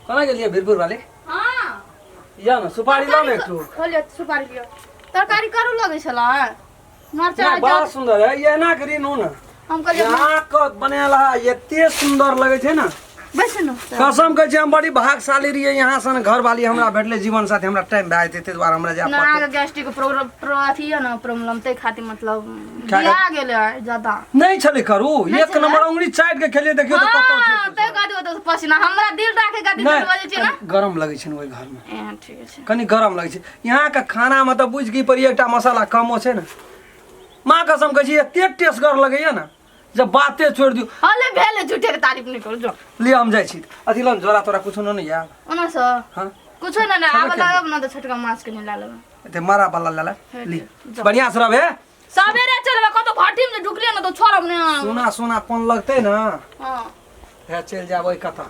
कहाँ गेलिए वीरपुर वाले? हां या ना सुपारी लो ना एकटू। खोलियो सुपारी लियो। तरकारी करू लगे छला। मरचा बड़ा सुंदर है ये ना करी नो ना। हम कहलिए यहाँ का बनेला एते सुंदर लगे छे ना। बैसनो कसम कहे हम बड़ी भाग्यशाली रहिए यहाँ से घर वाली हमरा भेटले जीवन साथी हमरा टाइम भाई थे द्वारा हमरा जा ना आगे गैस्ट्रिक प्रॉब्लम अथी है ना प्रॉब्लम ते खातिर मतलब बिया गेले ज्यादा नहीं छले करू एक नंबर उंगली चाट के खेलिए देखियो तो कतो हां ते गादी तो पसीना हमरा दिल राखे गादी तो बजे छै ना गरम लगे छै ओइ घर में ए ठीक छै कनी गरम लगे छै यहाँ का खाना में तो बुझ की पर एकटा मसाला कम हो छै ना मां कसम कहे छी एते टेस्टगर लगैया ना जब बातें छोड़ दियो हले भेले झूठे के तारीफ नहीं करू जो ले हम जाय छी अथी लन जोरा तोरा कुछ न यार ओना स हां कुछ ना आब लागब ना तो छोटका माछ के नहीं ला लेबे ते मारा वाला लाला ली बढ़िया से रहे सबेरे चलबे कतो भाटी में ढुकले ना तो छोड़ब ने सुना सुना कोन लगते ना हां है चल जाबे कता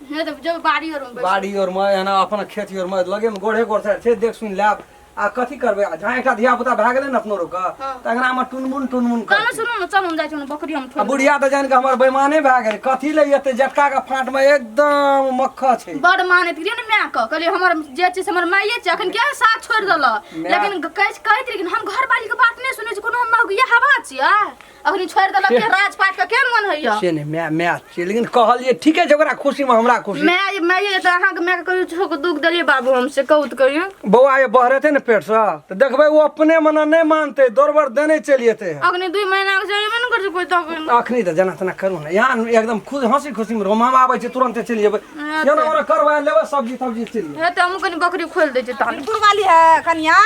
हे तो जब बाड़ी और मैं ना अपन खेती और मैं लगे में गोढ़े गोड़ छे देख सुन लाब आ कथी करबे जहां एकटा धिया पुता भ गेले न अपनो रोका त एकरा में टुनमुन कर कान सुनो न चल हम जाय छ बकरी हम छोड़ बुढ़िया त जान के हमर बेईमाने भ गेल कथी ले एते जटका का फाट में एकदम मक्खा छै बड़ माने तिरिय न मैं क कहली हमर जे छै हमर माइये छै अखन क्या साथ छोड़ देला लेकिन कहैत रही हम घर वाली के बात नहीं सुनै छी कोनो हम ये हवा छियै अखनी छोड़ देला के राजपाट के केन मन होइया से ने मैं छी लेकिन कहलिए ठीक है ओकरा खुशी में हमरा खुशी मैं ये त अहाँ के मैं कहियो छोक दुख देलिए बाबू हमसे कहूत करियो बौआ ये बहरते न पेट से त देखबे वो अपने मना नहीं मानते दौड़बर देने चलिए थे अखनी 2 महीना के जाइए न कर कोई त अखनी त जना तना करू ना यहां एकदम खुद हंसी खुशी में रोम हम आबै छै तुरंत चली जेबै जेना ओरा करवा लेबै सब्जी चलिए हे त हम कनी बकरी खोल दे छै तान वाली है कन्या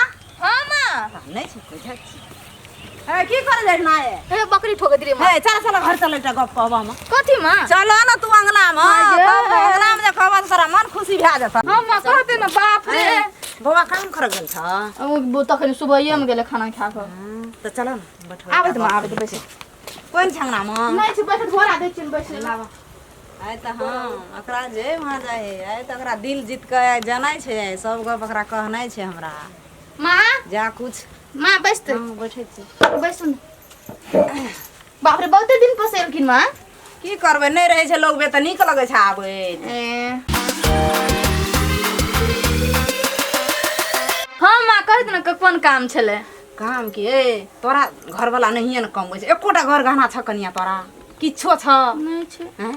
हां मां नहीं छै है की करे जाय ना है हे बकरी ठोकत रे मां है चल चल घर चल एकटा गप कहबा में कथी मां चलो ना तू अंगना में अंगना में जे कहबा तोरा मन खुशी भा जाता हां मां कहते ना बाप रे बौआ काम कर गेल छ वो तखन सुबह में गेले खाना खा के त चल न बैठ आबे त मां आबे त बैसे कोन छंगना में नहीं छै बैठ घोड़ा दे छिन बैसे लावा आय त हां अकरा जे वहां जाए आय त अकरा दिल जीत के जानै छै सब गप अकरा कहनाइ छै हमरा मां जा कुछ मां बैसते हम बैठै छी बैसुन बाप रे बहुते दिन पसेलखिन मां की करबे नहीं रहे छै लोग बे त नीक लगे छै आबे हां मां कह दे न कोन काम छले काम की ए तोरा घर वाला नहीं न कम छै एकोटा घर गहना छ कनिया तोरा किछो छ नहीं छै हैं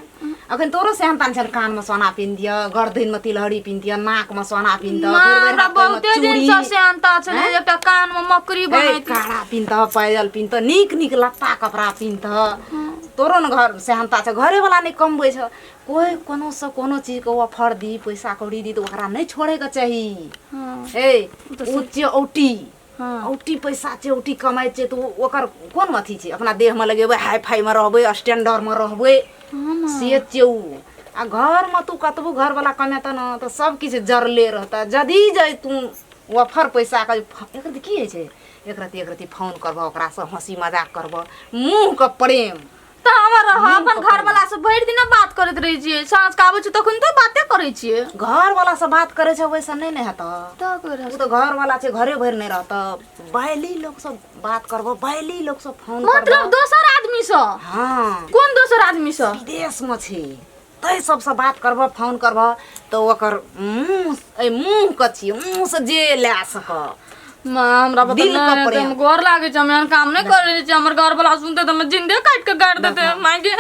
अखन तोरो से हंतान छन कान में सोना पिन दिया गर्दन में तिलहरी पिन दिया नाक में सोना पिन द फिर हमरा बहुते दिन से अंता छले एकटा कान में मकरी बनै काड़ा pin the Payal pin the नीक नीक लत्ता कपड़ा पिन द तोरो न घर से हंता छ घरे वाला नहीं कमबै छ कोई कोनो से कोनो चीज के ऑफर दी पैसा कौड़ी दी तो ओकरा नहीं छोड़े के चाहिए ए उच्च औटी औटी पैसा छै औटी कमाइ छै तो ओकर कोन अथी छै अपना देह में लगेबै हाई फाई में रहबै स्टैंडर्ड में रहबै से चौ आ घर में तू कतबो घर वाला कमेत न तो सब किछ जरले रहता जदी जाय तू ऑफर पैसा का एकरती की है छै एकरती फोन करबो ओकरा से हंसी मजाक करबो मुंह के प्रेम त हमर अपन घर वाला से भरि दिन बात करत रही छिए साँझ का आबै छ तखन तो बाते करै छिए घर वाला से बात करे छै वैसा नहीं हेता त कर उ तो घर वाला छै घरे भर नहीं रहता बायली लोग से बात करबो बायली लोग से फोन करबो मतलब दोसर आदमी से हां कोन दोसर आदमी से विदेश में छै तै सब से बात करबो फोन करबो तो ओकर मुंह कछि मुंह से जे ले सक मां हमरा दिल का बता तुम गोर लागे छ हम काम नहीं करे छी हमर घर वाला सुनते त मैं जिंदे काट के गाड़ देते मांगे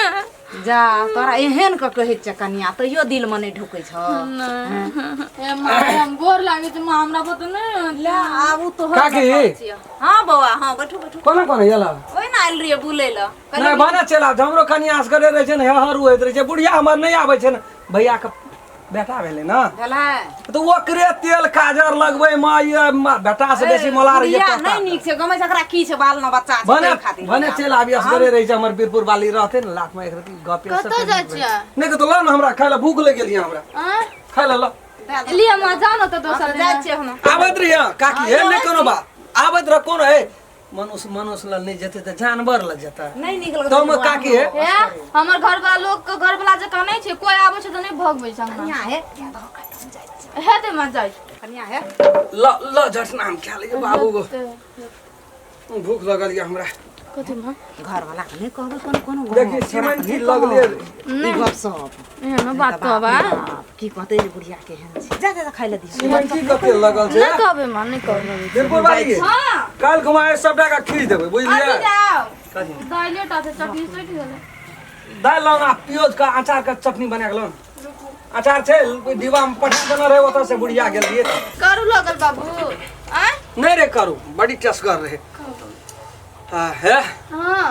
जा तोरा एहन क कहै छ कन्या तइयो दिल में नहीं ढुकै छ ए मां हम गोर लागे छ मां हमरा पता नहीं ले आबू तो काकी हां बौआ हां बैठो कोना कोना यला ओइ ना आइल रिए बुलै ल नहीं बना चला हमरो कन्या आस करे रहे छै न हर होइत रहे छै बुढ़िया हमर नहीं आबै छै न भैया के बेटा भेले ना भेलै तो ओकरे तेल काजर लगबै माय बेटा से बेसी मला रही है नहीं नीक छै गमै सकरा की छै बाल न बच्चा छै बने खातिर बने चल आबी असगरे रही छै हमर वीरपुर वाली रहते न लाख में एक रति गप कत जाय छियै नहीं तो ला न हमरा खाइला भूख लग गेली हमरा खाइला ल लिए मां जाओ न त दोसर जाय छियै हम आबत रही काकी है नहीं कोनो बात आबत र कोन है मनुष्य ल नहीं जते त जानवर ल जता नहीं नीक लगत तो म काकी है हमर घर वाला लोग के घर वाला जका नहीं छै कोई आबै छै त नहीं भगबै छ कन्या है हे ते मत जाय कन्या है ल ल झट नाम ख्याल बाबू को भूख लगल या हमरा कथी मां घर वाला के नहीं कहबे कोनो कोनो देखी सीमेंट की लगले ई गप सब एहन बात कहबा की कहते जे बुढ़िया के हन छी जा जा खाइ ले दी सीमेंट की कते लगल छै नहीं कहबे मां नहीं कहबे बिल्कुल बारी हां काल घुमाए सबटा का खींच देबै बुझलिए अभी जाओ कथी दाइले टा से चटनी सट गेलै दाल लाना प्याज का अचार का चटनी बना के लाना अचार छै कोई दीवा में पठा देना रहे ओतऽ से बुढ़िया गेल रहिए करू लगल बाबू आ नहीं रे करू बड़ी टसगर रहे है हां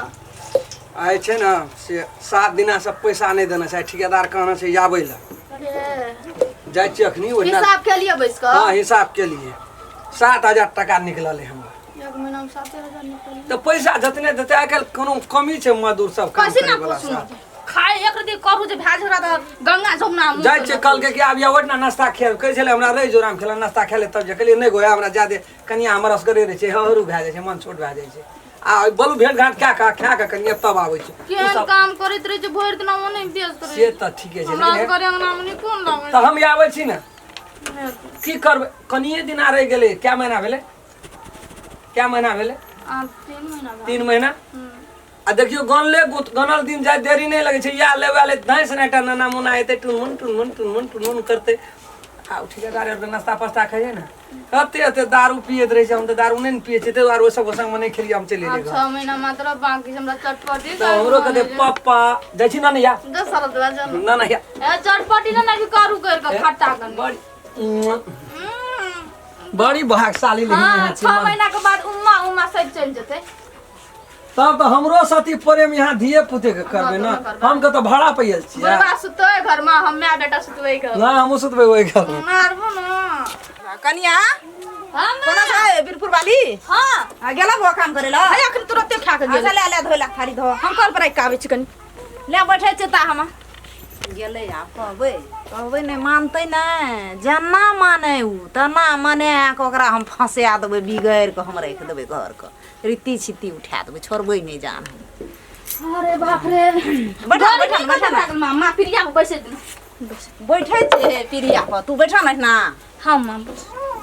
आए छै ना से 7 दिना से पैसा नहीं देना छै ठेकेदार कहना छै आबै ला अरे जाय छी अखनी ओना हिसाब के लिए बैस का हां हिसाब के लिए 7000 टका निकलल है हमरा एक महीना में 7000 निकल तो पैसा जतने देते आइकाल्हि कोनो कमी छै मजदूर सब काम कैसे ना करे वाला कुछ सब खाए एक रति कहू जे भए झगड़ा त गंगा जमुना मुँह जाय से छै ना कल के कि आब या ना नाश्ता खाए कहै छले हमरा रहि जोराम खेला नाश्ता खाए ले तब जे कहलिए नहीं गोया हमरा जादे कनिया हमर असगरे रहे छै हरू भए जाय छै मन छोट भए जाय छै आ बोलू भेट घाट क्या खा के कनिया तब आबै छै केहन काम करैत रहे छै भरि दिन ओने बेस करे से त ठीके छै हमरा लेकिन करे अंगना में कोन लागे त हम आबै छी ना की करबै कनिए दिन आ रहि गेलै क्या महीना भेलै क्या महीना भेलै आ 3 महीना बाद 3 महीना आ देखियो गनल दिन जाय देरी नहीं लगे छै या लेवे वाले धैंस नाटा नाना मुना एते टुनमुन करते आ ठेकेदार और नाश्ता पास्ता खाइए ना अते दारू पियत रहे छै हम त दारू नहीं पिए छै ते और सब संग में नहीं खेलिए हम चले अब गेल 6 महीना मात्र बाकी हमरा चटपटी त हमरो कते पापा जाइ छी ना या 10 साल दवा जन ना या ए चटपटी ना कि करू कर के खट्टा कर बड़ी भागशाली लेकिन हां यहाँ 6 महीना के बाद उम्मा सब चल जते तब तो हमरो सती प्रेम यहाँ धिए पुते के करबे ना हम के तो भाड़ा पैल छी बुढ़वा सुतोय घर में हम माय बेटा सुतबै के ना हम सुतबे ओइ घर में मारबो ना कनिया हम कोना छै बीरपुर वाली हां आ गेला वो काम करे ला अरे अखन तुरंते खा के गेल ले ले धोला थारी धो हम कल पर आके आबै छी कनी ले बैठे छै ता हम गेले आ कहबै नहीं मानते नहीं जना माने उ तना माने के ओकरा हम फंसा देबै बिगड़ के हम रख देबै घर के रीति छिती उठा देबै छोड़बै नहीं जान अरे बाप रे बैठा मां पिरिया पे बैसे बैठे छै पिरिया पर तू बैठा नहीं ना हम मां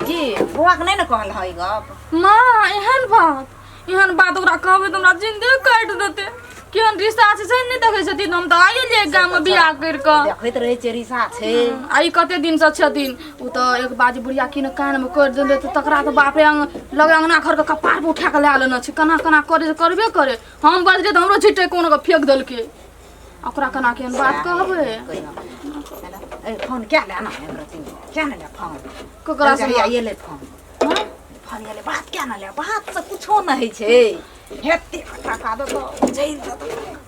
जी बुआ के नहीं न कहल है गप मां एहन बात ओकरा कहबै त हमरा जिंदगी काट देते केहन रिश्ता छै से नहीं देखे छथिन हम त आइए ले गाम में बियाह कर के देखैत रहे छै रिश्ता छै आई कते दिन से छथिन उ त एक बाजी बुढ़िया की न कान में कर देले त तकरा त बाप रे लगे अंगना घर के कपार पे उठा के ले आलन छै कना करे करबे करे हम बजरे त हमरो छिटे कोनो के फेंक देलके ओकरा कना केहन बात कहबै ए फोन क्या लेना है रति क्या न ले फोन ककरा से ये ले फोन फोन ये ले बात क्या न ले बात से कुछो न है छै हेते खटा दो तो जई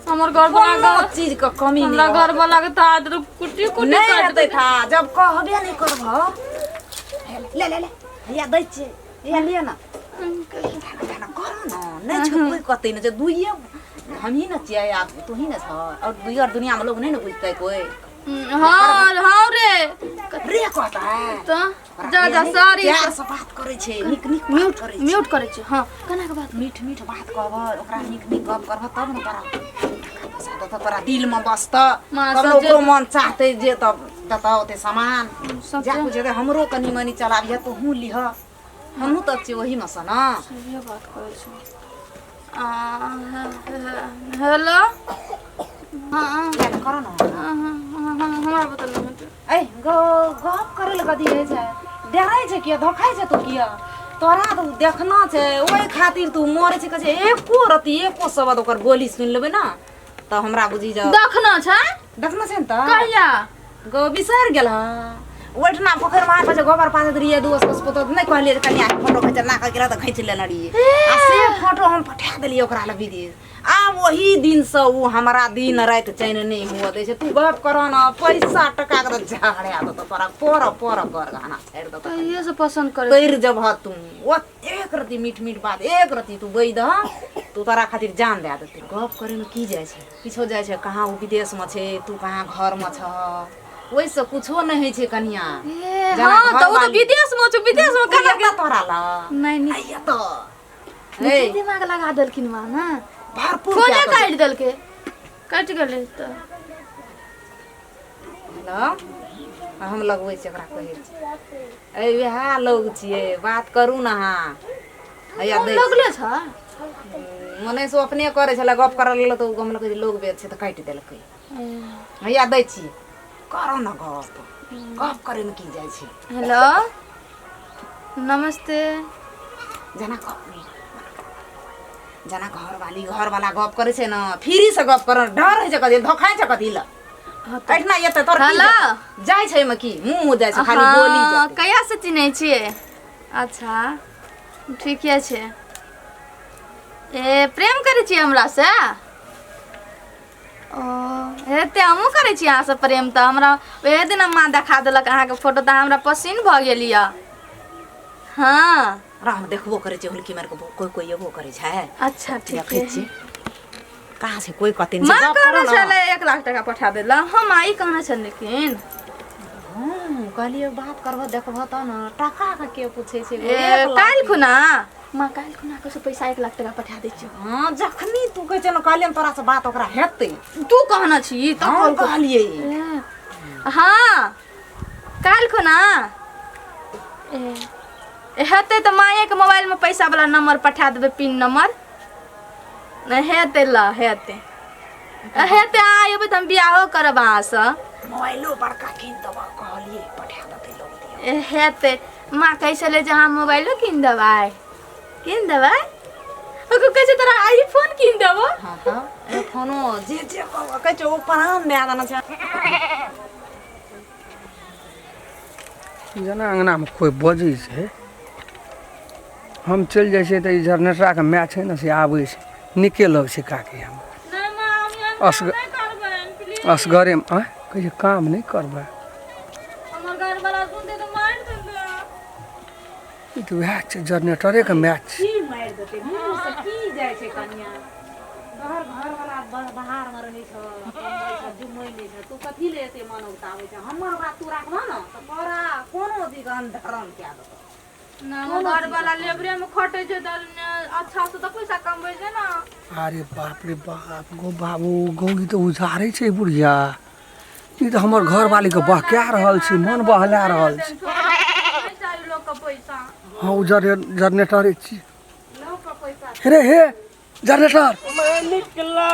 हमर घर बना कोनो चीज के कमी हमरा नहीं घर वाला के ताद कुटी कुटी नहीं काट हेतै था जब कहबे नहीं करबो ले ले ले या दै छै या लिया ना खाना कर ना नहीं छ कोई कहते न जे दुइये हम ही न छियै या तू ही न छ और दुई और दुनिया में लोग नहीं न बुझतै कोई हां रे रे कहता है त जा सारी प्यार से बात करे छै निक म्यूट करे छै हां कना के बात मीठ बात कहब ओकरा निक गप करब तब न तोरा तो तोरा दिल में बसत कब लोग मन चाहते जे तब बताओ ते सामान जा कुछ दे हमरो कनी मनी चलाबिया तो हूं लिह हमहु त छी वही में स ना सही बात करे छै हेलो हां करो ना हमरा बता ए गप करे ल कदी है छै डराय छै किया धोखाय छै तू किया तोरा तो देखना छै ओइ खातिर तू मरे छै कहे एको रति एको शब्द ओकर बोली सुन लेबे ना त हमरा बुझी जा देखना छै न त कहिया गो बिसर गेल ओठना पोखर मार पर गोबर पादत रहिए दोस्त को तो नहीं कहलिए कन्या फोटो खींच ना कर त खींच लेना रहिए आ से फोटो हम पठा देलिए ओकरा ल विदेश आ वही दिन से वो हमारा दिन रात चैन नहीं हुआ दे छै तू गप करो ना पैसा टका के झाड़िया दो तो तोरा पर कर गाना छाड़ दो तो ये से पसंद करे कर जब तू वो एक रति मीठ बात एक रति तू गई द तू तोरा खातिर जान दे देते गप करे में की जाय छै किछो जाय छै कहाँ वो विदेश में छै तू कहाँ घर में छ वैसे कुछो नहीं है छै कन्या हां तो वो तो विदेश में छ विदेश में कना के तोरा ला नहीं आइया तो ए दिमाग लगा देलकिन वा ना भरपूर फोने काट देलके काट गेले त हेलो हम लगबै छै ओकरा कहै छै ए वएह लोग छिए बात करू ना हां आइया दे लगले छ मने से अपने करे छले गप कर लेलो तो गम लगे लोग बेच छै त काटि देलकै हैया दै छी करो न गप करे में की जाय छै हेलो नमस्ते जना घर वाला गप करे छै न फ्री से गप कर डर है छै कथि धोखा छै कथि ल कैठना येते तोर हेलो जाय छै में की मुंह जाय छै खाली बोली जाय कहिया से चिन्है छियै अच्छा ठीके छै ए प्रेम करै छी हमरा से ओ हेते हमहूँ करै छी अहाँ से प्रेम तऽ हमरा ओहे दिन माँ देखा देलक अहाँके फोटो तऽ हमरा पसिन्न भऽ गेल यऽ हाँ राम देखबो करे छै हुलकी मार के कोई एबो करे छै अच्छा ठीक देखै छी है कहाँ से कोई कते माँ कहने छले 1 लाख टका पठा देला हम आई कहने छल लेकिन कहलिए बात करबो देखबो त न टका के पूछे छै काल्हि खुना माँ काल्हि खुना के पैसा 1 लाख टका पठा दै छियौ हां जखनी तू कह छ न कहलिए तोरा से बात ओकरा हेतै तू कहना छी त हम कहलिए हां काल्हि खुना हेतै त माये के मोबाइल में पैसा वाला नंबर पठा देबे पिन नंबर नहीं हेतै ल हेतै हेतै आइबे त हम बियाहो करब अहाँ से मोबाइलो बड़का किन दबा कहलिए पठा देतै लोग हेतै माँ कैसे ले जहाँ मोबाइलो किन देबै ओको कैसे तोरा आईफोन किन देबो हां त आईफोनो जे कहै छै ओ परान दे देना छै जना अंगना में कोई बजै छै हम चल जाइ छै त ई जनरेटर के मैच है न से आबै छै निके लग छै काकी हम नहीं माँ हम नहीं करबै प्लीज असगरे में कहिए काम नहीं करबै हमर घर वाला सुनते तो मार देबे ई तो वह छै जनरेटरे के मैच की मार देतै मुंह से की जाय छै कन्या घर वाला बाहर में रहै छ कमबै छ जुमै नै छ तू कथि ले एते मानवता आबै छ हमर बात तू राखबा न त तोरा कोनो दिगन धरम क्या दो ना घर वाला लेबरे में खटे छै त अच्छा से त पैसा कमबै छै ना अरे बाप रे बाप गो बाबू गौरी तो उजारे छै बुढ़िया ई तो हमर घर वाली के बहका रहल छै मन बहला रहल छै पैसा लोग का पैसा हां उ जनरेटर छी लोग का पैसा हे जनरेटर निकला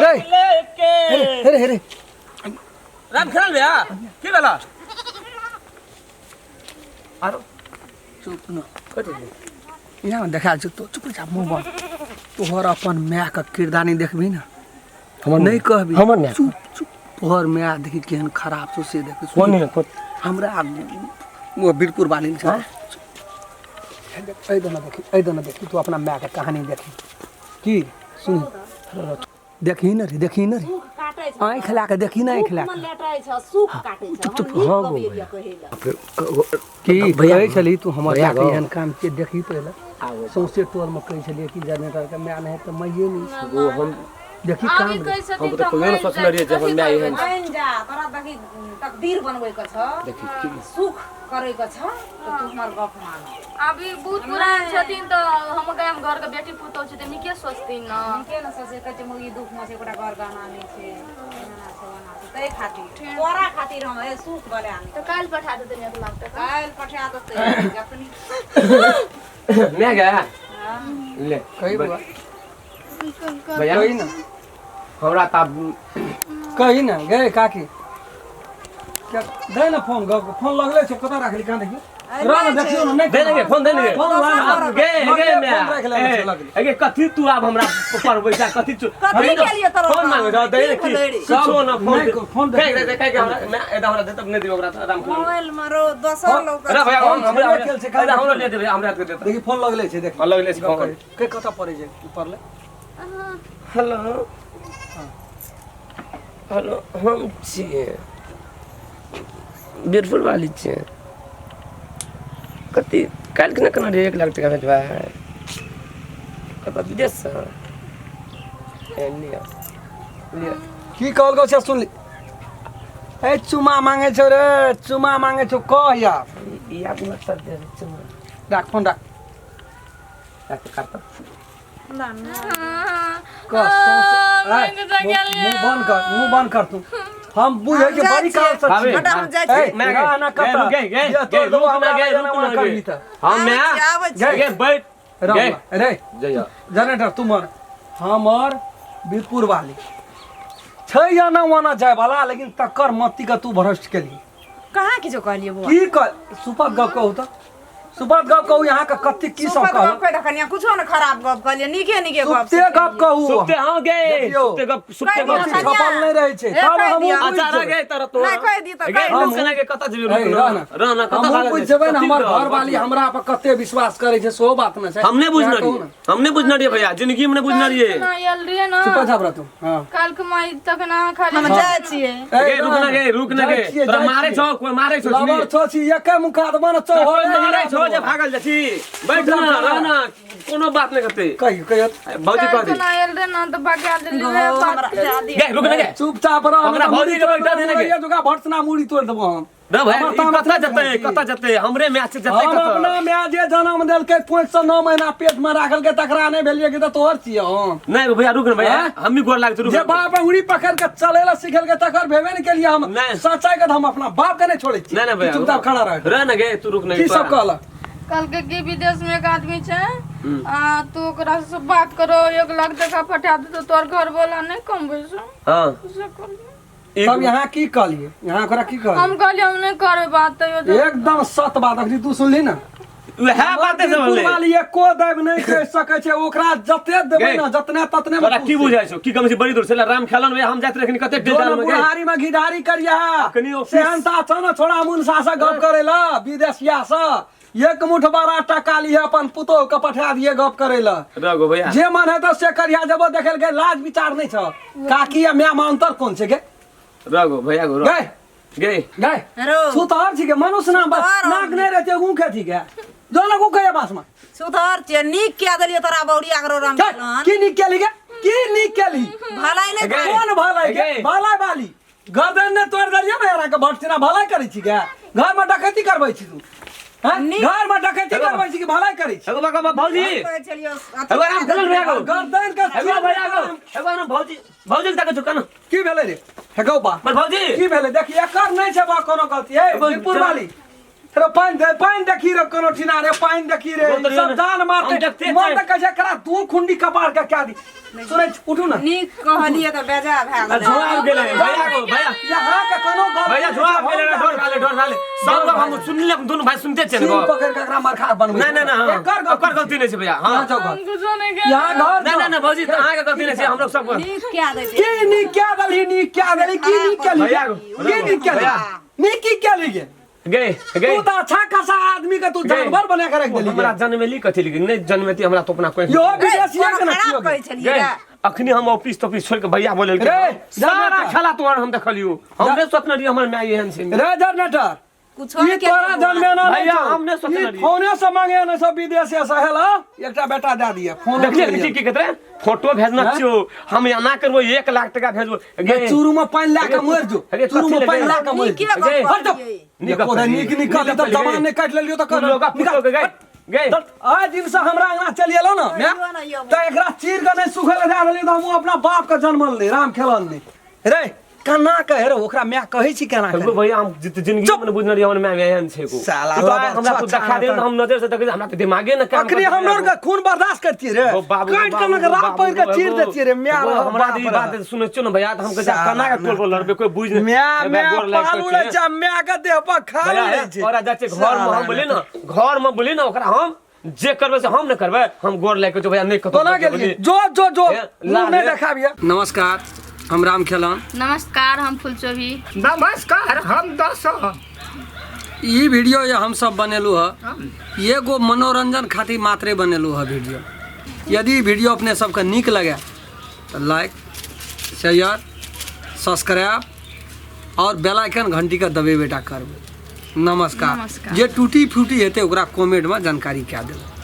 रे लेके हे राम खेल भैया की भेला आरो चुप न कथि यहाँ देखा छ तो चुप जा मुंह बंद तोहर अपन माय के किरदानी देखबी ना हमर नहीं कहबी हमर ने चुप तोहर माय देखी केहन खराब छौ से देख कोन है हमरा वो बीरपुर वाली छ ऐ दना देखी तू अपना माय के कहानी देखी की सुन देखी न रे काटै छ आँख ला के देखी ना आँख ला मन लेटाइ छ सुख काटै छ चुप हम हाँ नीक कबे कहेला की भैया कहै छली तू हमर भैया जाके गो। एहन काम के देखी पहिले सौंसे टोल में कहै छलिए कि जनरेटर के माय नहीं तो मैये नहीं वो हम देखी अभी काम कैसे हम तो कोई न सोचले रहिए जब हम आई हैं बन जा तोरा देखी तकदीर बनबै के छ देखी सुख करे के छ तो तू हमर गप मान अभी बहुत पुरान छथिन तो हम गए घर के बेटी पुतौ छै त निके सोचथिन न के न सोचे कते मुगी दुख में से एकटा घर गाना नहीं छे एना सोना तै खातिर तोरा खातिर हम ए सुख बले आनी तो काल पठा देते 1 लाख टका काल पठा देते अपनी मैं गया ले कही बुआ भैया कही ना हमरा ता कही ना गए काकी क्या दे ना फोन लगले छै कतऽ राखली कहाँ देखी रह ना देखियो ना नहीं दे देंगे फोन दे देंगे फोन ला ना। गे फोन रख ले मैं लगली। अगे कथि तू आब हमरा पर पैसा कथि तू कथी के लिए तोरा फोन मांगे जा दे की की सब कुछो ना फोन नहीं, फोन दे। कह के मैं एदा हमरा दे तब नहीं दियो ओकरा आराम कर मोबाइल मारो दोसर लोग अरे भैया हम हमरा खेल से का हमरा ले देबे हमरा के देता देखी फोन लगले छै देख अलग ले फोन के कतऽ पड़े छै ऊपर ले हेलो हेलो हम छियै बीरपुर वाली छियै कथी काल्हि के केना रे 1 लाख टका भेजबा कतऽ विदेश से लिया लिया की कहल गो छै सुन ली ए चुमा मांगे छौ रे चुमा मांगे छौ कह या ई आदमी मत दे चुमा राख फोन राख काट कह मुंह बंद कर तू हम बुझे के बड़ी काल से भाभी, बेटा हम जाइ छी ए, मैं ना, ना, गए कतऽ? गए ये गए तो दो रुक हमरा ना गए लगे ना रुक वहाँ ना कर गए ली था। हम मैं आबै छी गए बैठ राम गए रे जनरेटर तू मर हमर बीरपुर वाली छै या ना वाना जाय वाला, लेकिन तकर मती का तू भ्रष्ट केली। कहाँ किछो कहलिए बुआ की कर सुपत गप कहू त सुपत गप कहू, यहाँ का कत्ते की सब सुपत कहू, गप कहि दखनिया कुछो न खराब गप कहलिए, नीके नीके गप सुपते गप कहू। सुप्ते हाँ गे देखियो, सुप्ते गप कहि दिया। छपल नहीं रहे छै, ए, तब कहि हम दिया। अच्छा गे तर तो नहीं कहि दी त गे कहि हम दी। केना के कत जेबी रहना रहना कत हम भागल पूछ जेबै ना, हमर घर वाली हमरा पर कत्ते विश्वास करे छै, सेहो बात न छै। हमने बुझना यहाँ कहू रही ना। हमने बुझना रही भैया, जिंदगी में बुझना रही ना यल रहिए ना चुप जा बरा तू। हां काल के माई तक ना खाली हम जाय छियै। गे रुक ना गे तोरा मारे छौ कोई मारे छौ लवर छो छी एके मुकादमा न छो कोई मारे छौ जे भागल जाछी बैठ ना रहना कोनो बात नहीं करते कही भौजी कह दे ना यल रे ना तो बगा दे गो, हमरा जा दी। गे रुक ना गे चुपचाप रह। ओकरा भौजी के बैठा देने के। ये जगह भटसना मुड़ी तोड़ देबो हम। रे भाई हमर ताम कत जते हमरे मैच जते हम कत अपना माय जे जन्म देलकै 5 से 9 महीना पेट में राखल के तकरा नहीं भेलिए कि त तोहर छियै हम। नहीं भैया रुक ना भैया हाँ? हम भी गोर लाग रुक जे बाप उंगली पकड़ के चलेला सिखल के तकर भेबे नहीं केलिए हम। नहीं। सच्चाई के हम अपना बाप के नहीं छोड़े छी। नहीं भैया चुपचाप खड़ा रह। रह ना गे तू रुक ना की सब कहला? कल के की विदेश में एक आदमी छे तू ओकरा से बात करो 1 लाख टका पठा दे तो तोर घर वाला नहीं कमबै छौ। हां उसे कर तब यहाँ की कहलिए? यहाँ ओकरा की कहलिए? हम कहलिए हम नहीं करबे बात तो एकदम सत बात अखनी तू सुनली ना। वह बात से बोले वाली एको देब नहीं कह सकै छै, ओकरा जते देबै ना जतने ततने तोरा की बुझाइ छौ की कम से बड़ी दूर से राम खेलन में हम जात रखनी कते डेल में बुढ़ारी में घिढारी करिया अखनी ऑफिस- सेहनता छ न छोड़ा मुनसा से गप करेला विदेशिया से एक मुठ बड़ा टका लिए अपन पुतोह के पठा दिए गप करेला। रगो भैया जे मन है तो से करिया जब देखल के लाज विचार नहीं छ। काकी या म्या में अंतर कोन छै गे? रगो भैया गो गए गे गए रो सुतार छी के मनुष्य ना सुतार नाक नहीं रहते ऊ के थी के जो ना ऊ के बास में सुधर छियै, नीक क्या देलिए तोरा बौरिया करो राम चल, खेलन। की निक केली गे? की निक केली? भलाई नहीं गे। करो। कौन भलाई के? गे। भलाई वाली गर्दन ने तोड़ दलिया ना यारा के भटसिना भलाई करै छी के? घर में डकैती करबै छी तू? हैं? नी- घर में डकैती करबै छी कि भलाई करै छी? एगो बाबा भौजी कहै छलियो, अथी एगो राम खेलन भैया गो गर्दन के एगो भैया गो एगो ना भौजी भौजी तक चुका ना की भेलै रे? हे गौ बा पर भौजी की भेलै? देखी एकर नहीं छै बा कोनो गलती है एगो बिपुर चल। वाली। तेरे पानी देखी रे कोनो ठिना रे पानी देखी रे बोल तो सब ना। जान हम मारते देखते मन हैं। तक कैसे करा तू खुंडी कपाड़ के क्या दी? सुनै छी, उठू ना। नीक कहलिए त बेजा भए गेलै। जवाब गेले भैया गो भैया यहाँ के कोनो गलती भैया जवाब गेले डर वाले सब लोग हम सुनले दोनों भाई सुनते छे सीन गो पकड़ के एकरा मारखार बनबै नहीं नहीं नहीं ओकर गलती नहीं छे भैया हां यहाँ जाओ घर। कुछो नहीं के यहाँ घर नहीं नहीं भौजी अहाँ के गलती नहीं छे हम लोग सब नीक क्या देते। की नी क्या दली नी क्या दली की नी क्या ली भैया गो, की नी क्या ली भैया। नी की क्या ली गे? गे गे तू तो अच्छा खासा आदमी के तू गे। जानवर बना के रख देली हमरा जन्मेली कथि लिखी नहीं जन्मेती हमरा तो अपना कोई यो ए, विदेशिया के कोनो ना खराब कहै छियो छलिए गे रे। अखनी हम ऑफिस छोड़ के भैया बोले रे, सारा जनरेटर। खेला तोहर हम देखलियो हमने सोचना रही हमर माय एहन छै रे जनरेटर कुछो ये के तोरा जन्मे ना भैया, हमने सोचले रही। फोने से मांगे ना सब विदेश से हेलो एकटा बेटा दे दिए फोन देखलिए लिखी की कहते फोटो भेजना हाँ? छियो हम एना करबो 1 लाख टका भेजबो गे चूरू में पानी ला के मर जो अरे, चूरू में कथी पानी ले ला के मर नीक जो क्या गे, गप हट जाओ। कहलिए। देखो रे नीक निकल तो जवान ने काट लेलियो तो तू कर लोग पुतो के गे गे आज दिन से हमरा अंगना चली एलो ना मैं यो ना यो। तो एकरा चीर के नहीं सुखे ले जा रहली तो हम अपना बाप का जन्मल नहीं राम खेलन नहीं रे कना कहे रे ओकरा मैं कहै छी केना एगो करे भैया हम जिंदगी में बुझना रही हमर माय एहन छै को साला तो बाबा, हमरा तो अच्छा देखा दे अच्छा। हम नजर से देखे हमरा तो दिमागे न काम अखनी हम लोग का खून बर्दाश्त करती रे ओ बाबू, काट के बाबू, ना रात पर के बाबू, चीर देती रे म्या बाबू, हमरा बाप दी रे। बात सुनै छियो न भैया त हम कहे साला कना के टोल बोल रे कोई बुझ नहीं म्या पालू रे जा म्या के देह पर खा ले छै और जाचे घर में हम बोले ना घर में बोले ना ओकरा हम जे करबे से हम न करबे हम गोर लेके जो भैया नहीं कतो कोना गेलिए जो जो जो ए, मुंह ला नहीं ले। देखाबिए नमस्कार हम राम खेलन नमस्कार हम फुलचोभी नमस्कार हम दस ई वीडियो ये हम सब बनेलू है ये गो मनोरंजन खातिर मात्रे बनेलू है वीडियो यदि वीडियो अपने सबके नीक लगे तो लाइक शेयर सब्सक्राइब और बेल आइकन घंटी का दबेबेटा करबे नमस्कार नमस्कार। जे टूटी फूटी हेते ओकरा कमेंट में जानकारी क्या देबे।